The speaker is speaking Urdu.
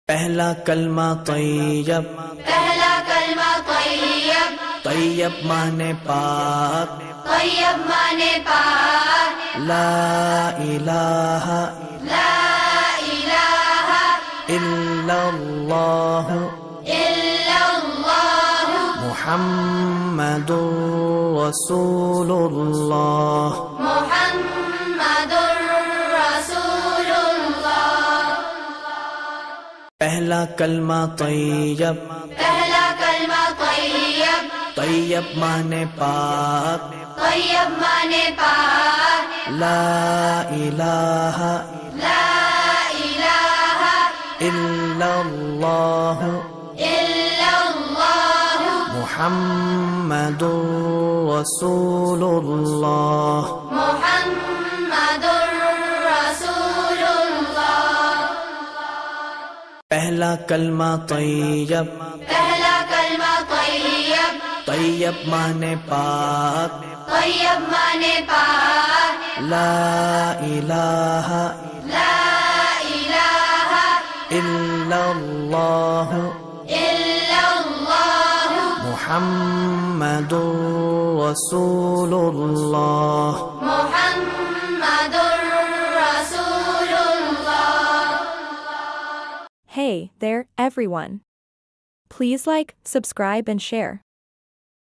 پہلا کلمہ طیب، پہلا کلمہ طیب، طیب مانے پاک، طیب مانے پاک، لا الہ لا الہ الا اللہ الا اللہ محمد رسول اللہ۔ محمد رسول اللہ۔ پہلا کلمہ طیب، پہلا کلمہ طیب، طیب مانے پاک، طیب مانے پاک، لا الہ لا الہ الا اللہ الا اللہ محمد رسول اللہ۔ محمد رسول اللہ۔ پہلا کلمہ طیب، پہلا کلمہ طیب، طیب مانے پاک، طیب مانے پاک، لا الہ لا الہ الا اللہ الا اللہ محمد رسول اللہ۔ محمد رسول اللہ۔ Hey there, everyone. Please like, subscribe and share.